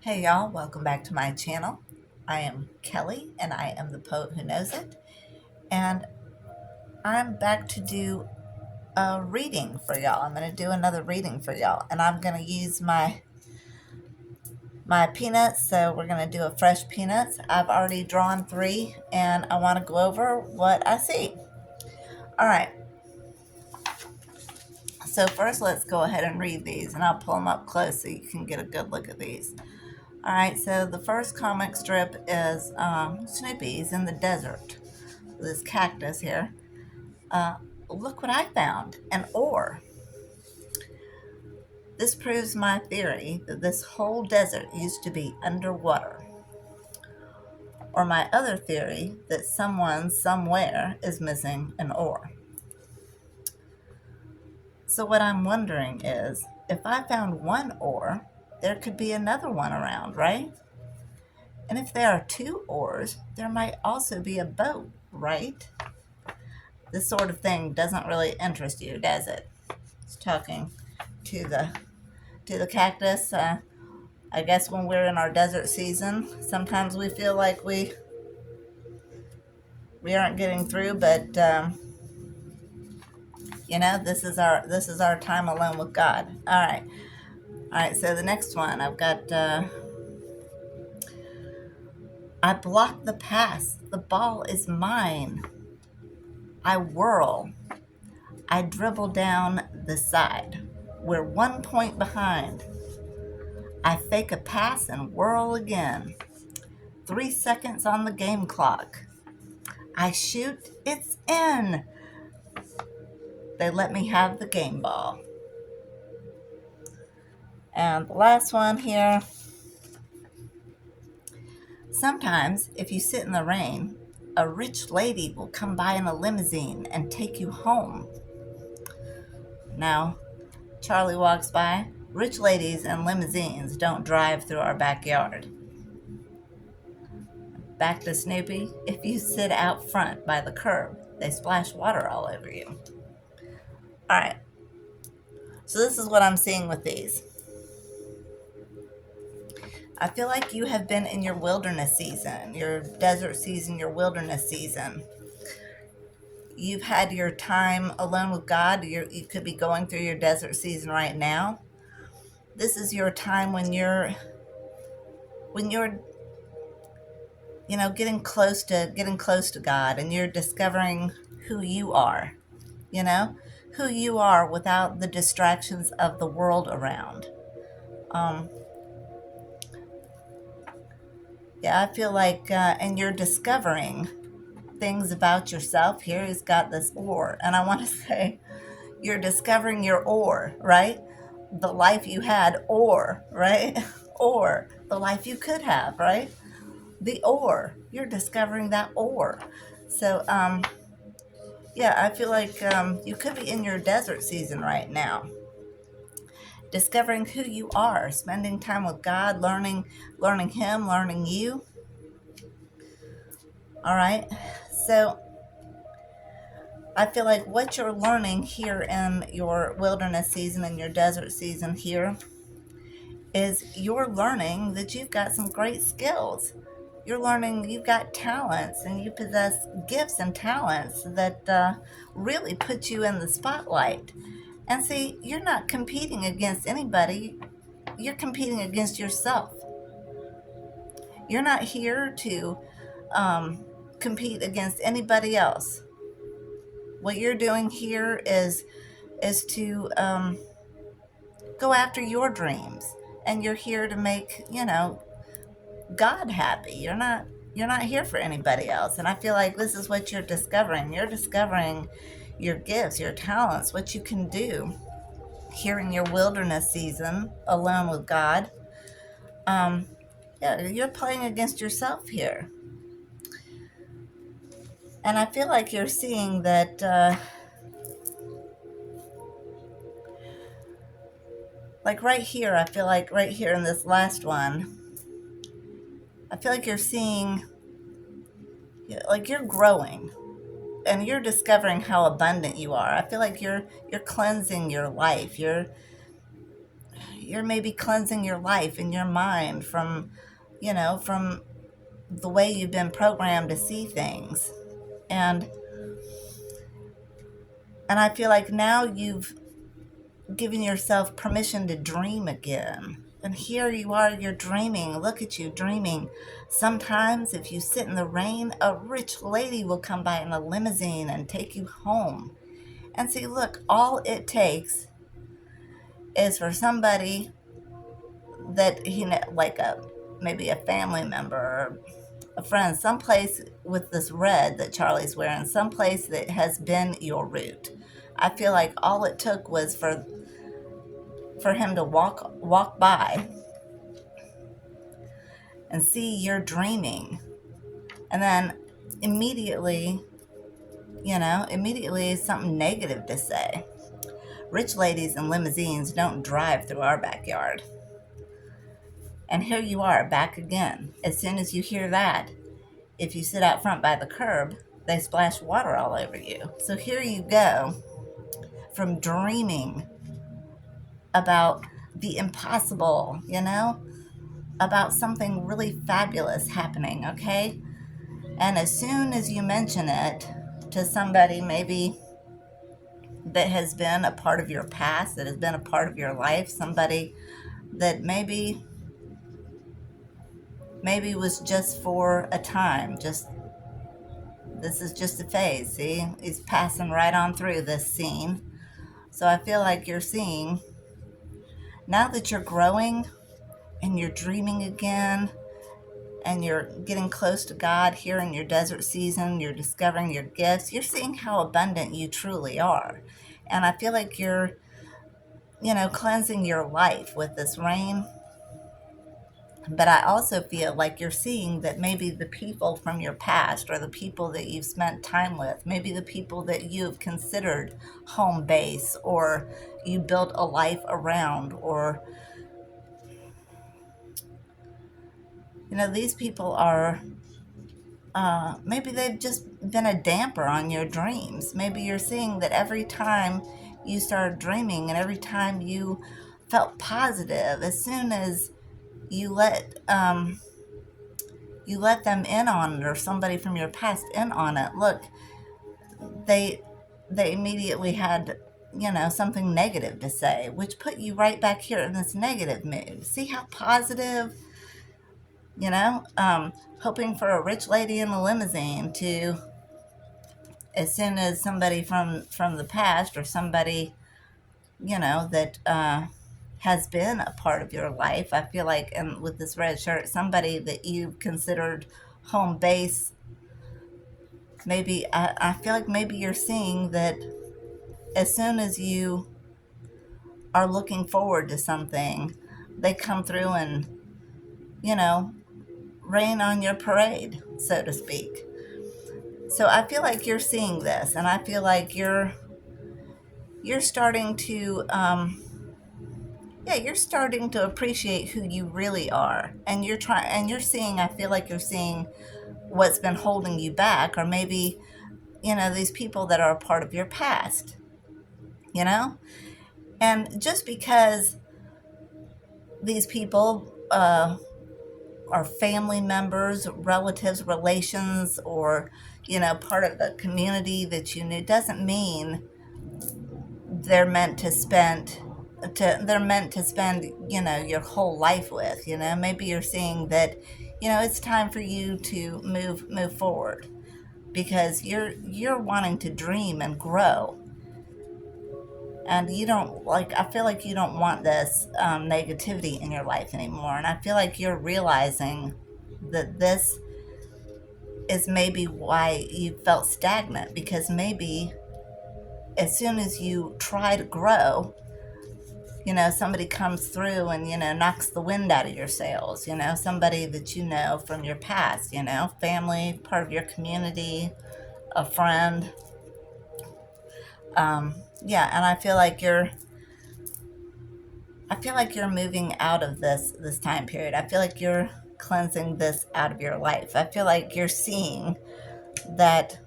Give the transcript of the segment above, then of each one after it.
Hey y'all, welcome back to my channel. I am Kelly and I am the poet who knows it. And I'm back to do a reading for y'all. I'm going to do another reading for y'all. And I'm going to use my peanuts. So we're going to do a fresh peanuts. I've already drawn three and I want to go over what I see. All right. So first let's go ahead and read these and I'll pull them up close so you can get a good look at these. All right, so the first comic strip is Snoopy. He's in the desert. This cactus here. Uh, Look what I found, an oar. This proves my theory that this whole desert used to be underwater. Or my other theory that someone somewhere is missing an oar. So what I'm wondering is, if I found one oar, there could be another one around, right? And if there are two oars, there might also be a boat, right? This sort of thing doesn't really interest you, does it? It's talking to the cactus. I guess when we're in our desert season, sometimes we feel like we aren't getting through, but this is our time alone with God. All right. So the next one I've got. I block the pass. The ball is mine. I whirl. I dribble down the side. We're 1 point behind. I fake a pass and whirl again. 3 seconds on the game clock. I shoot, it's in. They let me have the game ball. And the last one here. Sometimes, if you sit in the rain, a rich lady will come by in a limousine and take you home. Now, Charlie walks by. Rich ladies and limousines don't drive through our backyard. Back to Snoopy. If you sit out front by the curb, they splash water all over you. All right. So this is what I'm seeing with these. I feel like you have been in your wilderness season, your desert season, your wilderness season. You've had your time alone with God. You could be going through your desert season right now. This is your time when you're getting close to God, and you're discovering who you are. You know, who you are without the distractions of the world around. Um, yeah, I feel like, and you're discovering things about yourself. Here he's got this oar, and I want to say, you're discovering your oar, right? The life you had, or right? Or the life you could have, right? The oar, you're discovering that oar. So yeah, I feel like you could be in your desert season right now, discovering who you are, spending time with God, learning him, learning you. All right. So I feel like what you're learning here in your wilderness season and your desert season here is you're learning that you've got some great skills. You're learning you've got talents and you possess gifts and talents that really put you in the spotlight. And see, you're not competing against anybody, you're competing against yourself. You're not here to compete against anybody else. What you're doing here is to go after your dreams, and you're here to make God happy. You're not here for anybody else. And I feel like this is what you're discovering. You're discovering your gifts, your talents, what you can do here in your wilderness season alone with God. Um, yeah, you're playing against yourself here. And I feel like you're seeing that, like right here, I feel like right here in this last one, I feel like you're seeing, like you're growing and you're discovering how abundant you are. I feel like you're cleansing your life. you're maybe cleansing your life and your mind from, from the way you've been programmed to see things. And I feel like now you've given yourself permission to dream again. And here you are, you're dreaming. Look at you dreaming. Sometimes, if you sit in the rain, a rich lady will come by in a limousine and take you home. And see, look, all it takes is for somebody that like maybe a family member or a friend, someplace with this red that Charlie's wearing, someplace that has been your route. I feel like all it took was for him to walk by and see you're dreaming, and then immediately something negative to say. Rich ladies in limousines don't drive through our backyard. And here you are back again. As soon as you hear that, if you sit out front by the curb, they splash water all over you. So here you go, from dreaming about the impossible, about something really fabulous happening, okay? And as soon as you mention it to somebody maybe that has been a part of your past, that has been a part of your life, somebody that maybe was just for a time, this is just a phase. See, he's passing right on through this scene. So I feel like you're seeing, now that you're growing and you're dreaming again and you're getting close to God here in your desert season, you're discovering your gifts, you're seeing how abundant you truly are. And I feel like you're, cleansing your life with this rain. But I also feel like you're seeing that maybe the people from your past, or the people that you've spent time with, maybe the people that you've considered home base, or you built a life around, or, these people are, maybe they've just been a damper on your dreams. Maybe you're seeing that every time you started dreaming and every time you felt positive, as soon as you let them in on it, or somebody from your past in on it, look, they immediately had, something negative to say, which put you right back here in this negative mood. See how positive, hoping for a rich lady in a limousine, to as soon as somebody from the past, or somebody, that has been a part of your life. I feel like, and with this red shirt, somebody that you considered home base, maybe, I feel like maybe you're seeing that as soon as you are looking forward to something, they come through and, rain on your parade, so to speak. So I feel like you're seeing this, and I feel like you're starting to, you're starting to appreciate who you really are, and you're seeing. I feel like you're seeing what's been holding you back, or maybe, these people that are a part of your past, and just because these people are family members, relatives, relations, or, part of the community that you knew, doesn't mean they're meant to spend your whole life with. Maybe you're seeing that, it's time for you to move forward, because you're wanting to dream and grow, and you don't, like, I feel like you don't want this negativity in your life anymore. And I feel like you're realizing that this is maybe why you felt stagnant, because maybe as soon as you try to grow, somebody comes through and, knocks the wind out of your sails, somebody that from your past, family, part of your community, a friend. And I feel like you're moving out of this time period. I feel like you're cleansing this out of your life. I feel like you're seeing that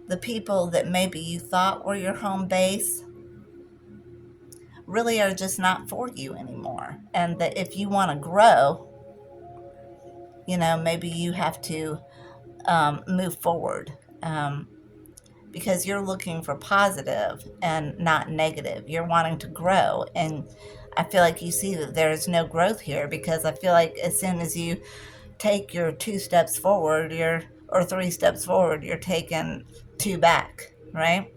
the people that maybe you thought were your home base really are just not for you anymore. And that if you want to grow, maybe you have to move forward. Because you're looking for positive and not negative. You're wanting to grow. And I feel like you see that there's no growth here, because I feel like as soon as you take your 2 steps forward, or 3 steps forward, you're taking 2 back, right?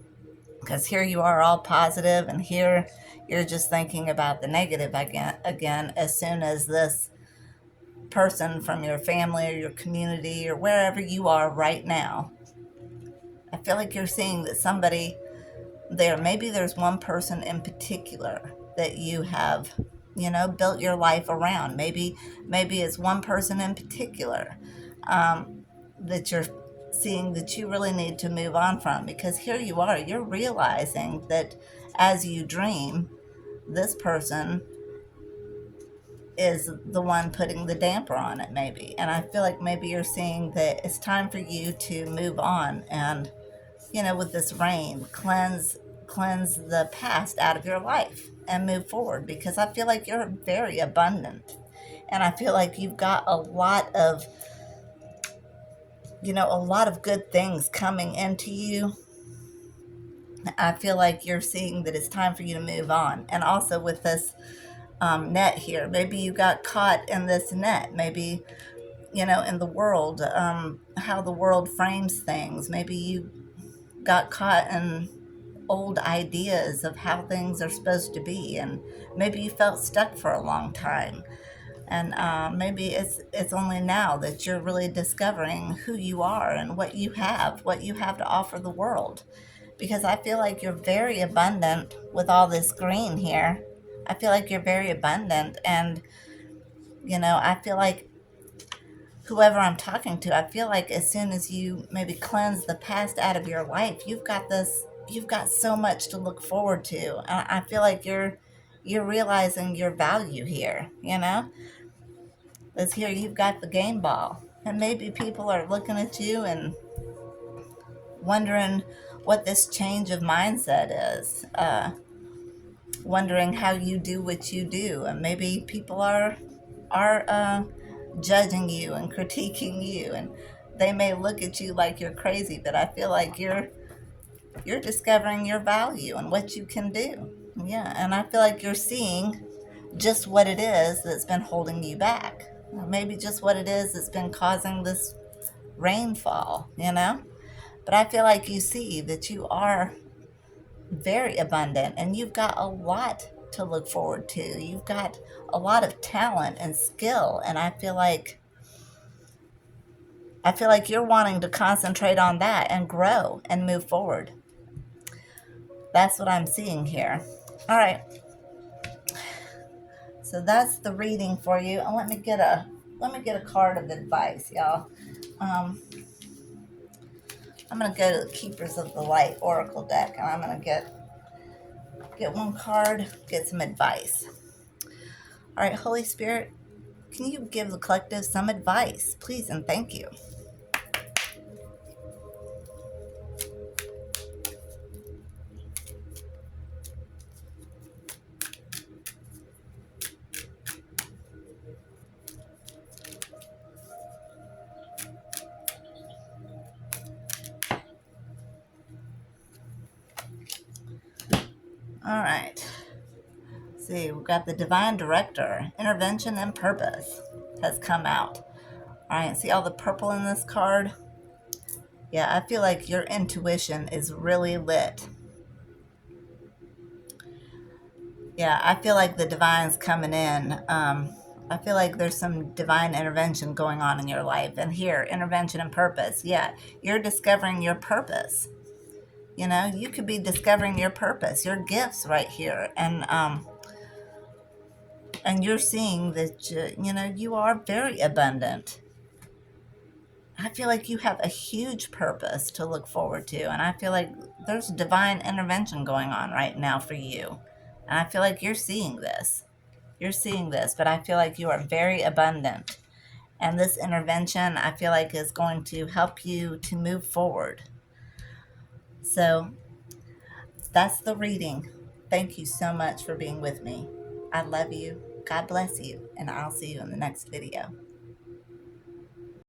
Because here you are all positive, and here you're just thinking about the negative again as soon as this person from your family or your community or wherever you are right now. I feel like you're seeing that somebody there, maybe there's one person in particular that you have, built your life around. Maybe it's one person in particular that you're seeing that you really need to move on from, because here you are, you're realizing that as you dream, this person is the one putting the damper on it, maybe. And I feel like maybe you're seeing that it's time for you to move on and, with this rain, cleanse the past out of your life and move forward, because I feel like you're very abundant, and I feel like you've got a lot of good things coming into you. I feel like you're seeing that it's time for you to move on. And also with this net here, maybe you got caught in this net. Maybe, in the world, how the world frames things. Maybe you got caught in old ideas of how things are supposed to be, and maybe you felt stuck for a long time. And maybe it's only now that you're really discovering who you are and what you have to offer the world. Because I feel like you're very abundant with all this green here. I feel like you're very abundant, and I feel like whoever I'm talking to, I feel like as soon as you maybe cleanse the past out of your life, you've got so much to look forward to. I feel like you're realizing your value here, Because here you've got the game ball. And maybe people are looking at you and wondering what this change of mindset is, wondering how you do what you do. And maybe people are judging you and critiquing you, and they may look at you like you're crazy, but I feel like you're discovering your value and what you can do. Yeah, and I feel like you're seeing just what it is that's been holding you back. Maybe just what it is that's been causing this rainfall. But I feel like you see that you are very abundant, and you've got a lot to look forward to. You've got a lot of talent and skill, and I feel like you're wanting to concentrate on that and grow and move forward. That's what I'm seeing here. All right. So that's the reading for you. And let me get a card of advice, y'all. I'm gonna go to the Keepers of the Light Oracle deck, and I'm gonna get one card, get some advice. All right, Holy Spirit, can you give the collective some advice, please, and thank you. All right. See, we've got the Divine Director, Intervention and Purpose has come out. All right, see all the purple in this card? Yeah, I feel like your intuition is really lit. Yeah, I feel like the divine's coming in. I feel like there's some divine intervention going on in your life. And here, intervention and purpose. Yeah, you're discovering your purpose. You could be discovering your purpose, your gifts right here. And you're seeing that, you are very abundant. I feel like you have a huge purpose to look forward to. And I feel like there's divine intervention going on right now for you. And I feel like you're seeing this. You're seeing this, but I feel like you are very abundant. And this intervention, I feel like, is going to help you to move forward. So that's the reading. Thank you so much for being with me. I love you. God bless you. And I'll see you in the next video.